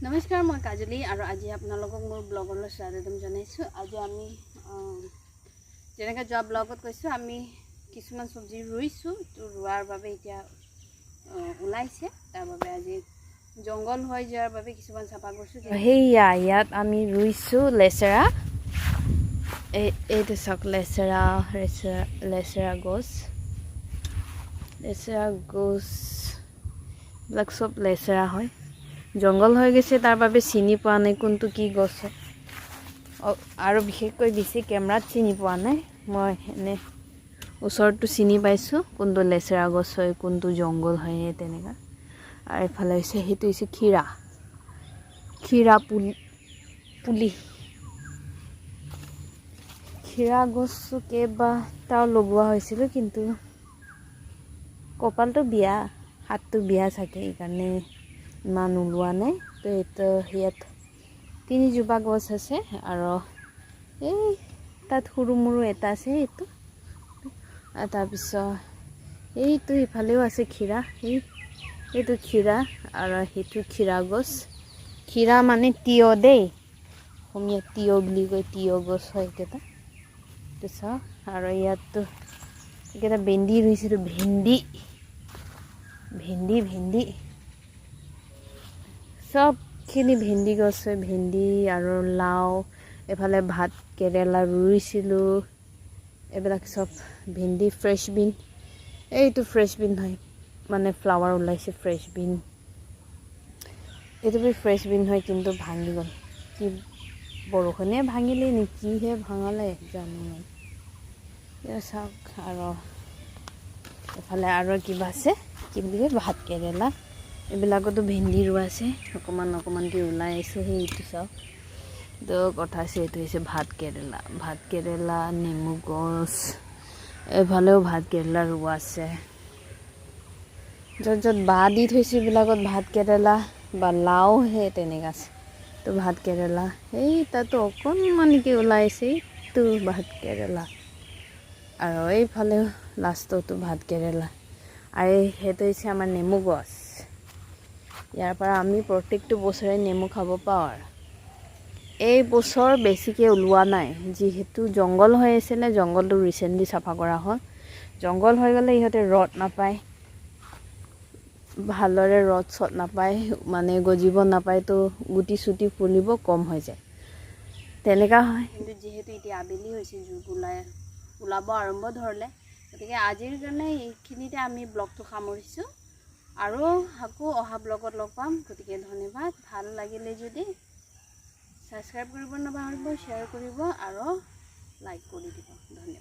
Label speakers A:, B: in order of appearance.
A: নমস্কাৰ, মই কাজলী আৰু আজি আপোনালোকক মোৰ ব্লগলৈ স্বাগতম জনাইছোঁ। আজি আমি যেনেকৈ যোৱা ব্লগত কৈছোঁ, আমি কিছুমান চব্জি ৰুইছোঁ। তো ৰোৱাৰ বাবে এতিয়া ওলাইছে, তাৰ বাবে আজি জংঘল হৈ যোৱাৰ বাবে কিছুমান চাফা কৰিছোঁ।
B: সেইয়া ইয়াত আমি ৰুইছোঁ লেচেৰা। এইটো চাওক লেচেৰা গছ। এইবিলাক চব লেচেৰা হয়। জংঘল হৈ গৈছে, তাৰ বাবে চিনি পোৱা নাই কোনটো কি গছ হয়। আৰু বিশেষকৈ বেছি কেমেৰাত চিনি পোৱা নাই, মই এনে ওচৰতো চিনি পাইছোঁ কোনটো লেচেৰা গছ হয়, কোনটো জংঘল হয়, তেনেকুৱা। আৰু এইফালে হৈছে সেইটো হৈছে ক্ষীৰা পুলি। ক্ষীৰা গছো কেইবাটাও লগোৱা হৈছিলোঁ, কিন্তু কপালটো বিয়া, হাতটো বিয়া চাগে, সেইকাৰণে ইমান ওলোৱা নাই। তো এইটো ইয়াত 3জোপা গছ আছে, আৰু এই তাত সৰু মৰু এটা আছে, এইটো। তাৰপিছত এইটো ইফালেও আছে ক্ষীৰা, এইটো ক্ষীৰা, আৰু সেইটো ক্ষীৰা গছ। ক্ষীৰা মানে তিয়হ দেই, অসমীয়াত তিয়হ বুলি কয়, তিয়হ গছ হয় এইকেইটা। এইটো চাওক, আৰু ইয়াততো এইকেইটা ভেন্দি ৰুইছিলোঁ, ভেন্দি চবখিনি ভেন্দি গছ হয়, ভেন্দি আৰু লাও। এইফালে ভাত কেৰেলা ৰুইছিলোঁ, এইবিলাক চব ভেন্দি। ফ্ৰেছ বিন, এইটো ফ্ৰেছ বিন হয়, মানে ফ্লাৱাৰ ওলাইছে ফ্ৰেছ বিন। এইটো ফ্ৰেছ বিন হয়, কিন্তু ভাঙি গ'ল, কি বৰষুণে ভাঙিলে নেকিহে ভাঙালে জানো। চাওক, আৰু এইফালে আৰু কিবা আছে, কি বুলি কয়, ভাত কেৰেলা। এইবিলাকতো ভেন্দি ৰোৱা আছে, অকণমানকৈ ওলাই আছে, সেইটো চাওক। তো কথা আছে, এইটো হৈছে ভাত কেৰেলা, নেমু গছ। এইফালেও ভাত কেৰেলা ৰোৱা আছে, য'ত বাঁহ দি থৈছে এইবিলাকত ভাত কেৰেলা বা লাও, সেই তেনেকুৱা আছে। তো ভাত কেৰেলা, এই তাতো অকণমানকৈ ওলাই আছে, এইটো ভাত কেৰেলা। আৰু এইফালেও লাষ্টতো ভাত কেৰেলা, আৰু সেইটো হৈছে আমাৰ নেমু গছ। ইয়াৰ পৰা আমি প্ৰত্যেকটো বছৰে নেমু খাব পাওঁ। আৰু এই বছৰ বেছিকৈ ওলোৱা নাই, যিহেতু জংঘল হৈ আছিলে, জংঘলটো ৰিচেণ্টলি চাফা কৰা হ'ল। জংঘল হৈ গ'লে ইহঁতে ৰ'দ নাপায়, ভালদৰে ৰ'দ নাপায়, মানে গজিব নাপায়, তো গুটি চুটি ফুলিব কম হৈ যায়, তেনেকুৱা হয়। কিন্তু যিহেতু এতিয়া আবেলি হৈছে, জোক ওলাব আৰম্ভ ধৰিলে, গতিকে আজিৰ কাৰণে এইখিনিতে আমি ব্লগটো সামৰিছোঁ। আৰু আকৌ অহা ব্লগত লগ পাম, গতিকে ধন্যবাদ। ভাল লাগিলে যদি ছাবস্ক্ৰাইব কৰিব নাপাহৰিব, শ্বেয়াৰ কৰিব আৰু লাইক কৰি দিব। ধন্যবাদ।